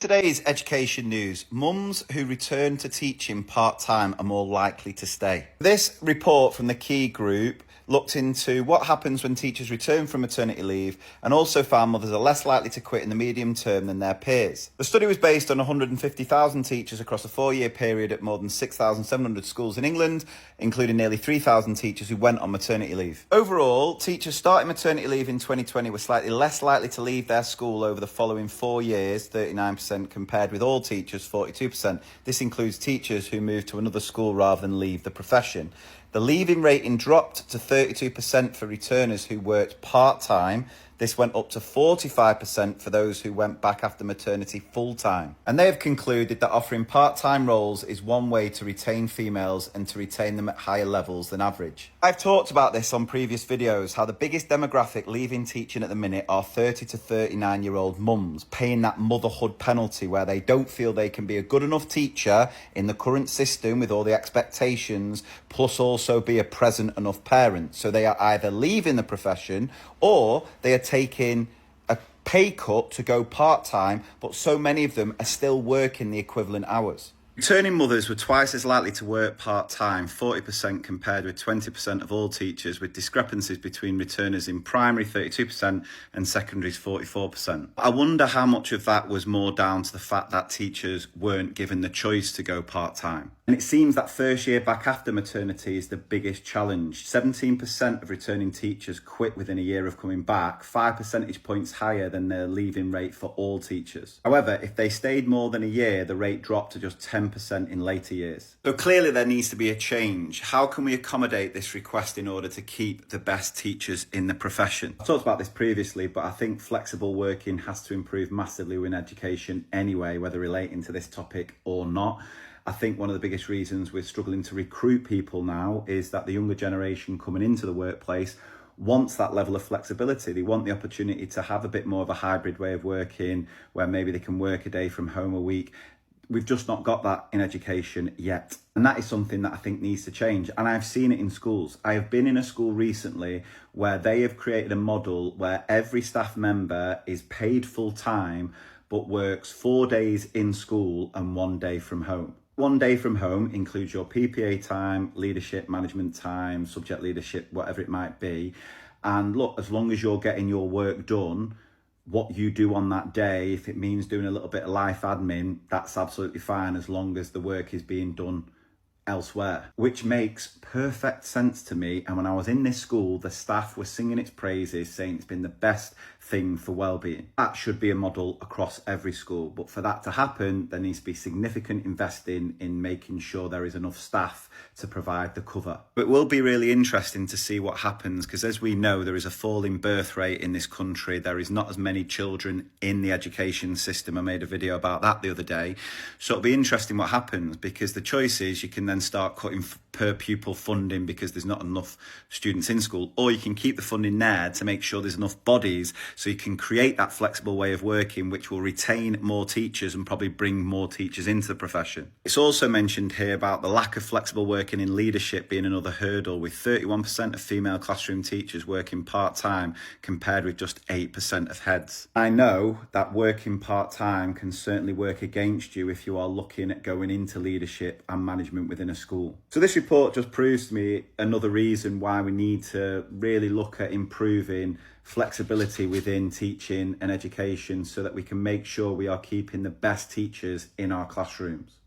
Today's education news. Mums who return to teaching part-time are more likely to stay. This report from the Key Group looked into what happens when teachers return from maternity leave and also found mothers are less likely to quit in the medium term than their peers. The study was based on 150,000 teachers across a 4-year period at more than 6,700 schools in England, including nearly 3,000 teachers who went on maternity leave. Overall, teachers starting maternity leave in 2020 were slightly less likely to leave their school over the following 4 years, 39%, compared with all teachers, 42%. This includes teachers who moved to another school rather than leave the profession. The leaving rating dropped to 32% for returners who worked part-time. This went up to 45% for those who went back after maternity full-time. And they have concluded that offering part-time roles is one way to retain females and to retain them at higher levels than average. I've talked about this on previous videos, how the biggest demographic leaving teaching at the minute are 30 to 39-year-old mums, paying that motherhood penalty where they don't feel they can be a good enough teacher in the current system with all the expectations, plus also be a present enough parent. So they are either leaving the profession or they are taking a pay cut to go part-time, but so many of them are still working the equivalent hours. Returning mothers were twice as likely to work part-time, 40% compared with 20% of all teachers, with discrepancies between returners in primary 32% and secondaries 44%. I wonder how much of that was more down to the fact that teachers weren't given the choice to go part-time. And it seems that first year back after maternity is the biggest challenge. 17% of returning teachers quit within a year of coming back, 5 percentage points higher than the leaving rate for all teachers. However, if they stayed more than a year, the rate dropped to just 10% in later years. So clearly there needs to be a change. How can we accommodate this request in order to keep the best teachers in the profession? I talked about this previously, but I think flexible working has to improve massively in education anyway, whether relating to this topic or not. I think one of the biggest reasons we're struggling to recruit people now is that the younger generation coming into the workplace wants that level of flexibility. They want the opportunity to have a bit more of a hybrid way of working, where maybe they can work a day from home a week. We've just not got that in education yet. And that is something that I think needs to change. And I've seen it in schools. I have been in a school recently where they have created a model where every staff member is paid full time, but works 4 days in school and 1 day from home. 1 day from home includes your PPA time, leadership, management time, subject leadership, whatever it might be. And look, as long as you're getting your work done, what you do on that day, if it means doing a little bit of life admin, that's absolutely fine as long as the work is being done elsewhere, which makes perfect sense to me. And when I was in this school, the staff were singing its praises, saying it's been the best thing for well-being. That should be a model across every school. But for that to happen, there needs to be significant investing in making sure there is enough staff to provide the cover. But it will be really interesting to see what happens, because as we know, there is a falling birth rate in this country. There is not as many children in the education system. I made a video about that the other day. So it'll be interesting what happens, because the choice is you can then start cutting per pupil funding because there's not enough students in school, or you can keep the funding there to make sure there's enough bodies so you can create that flexible way of working which will retain more teachers and probably bring more teachers into the profession. It's also mentioned here about the lack of flexible working in leadership being another hurdle, with 31% of female classroom teachers working part-time compared with just 8% of heads. I know that working part-time can certainly work against you if you are looking at going into leadership and management within a school. So this report just proves to me another reason why we need to really look at improving flexibility within teaching and education so that we can make sure we are keeping the best teachers in our classrooms.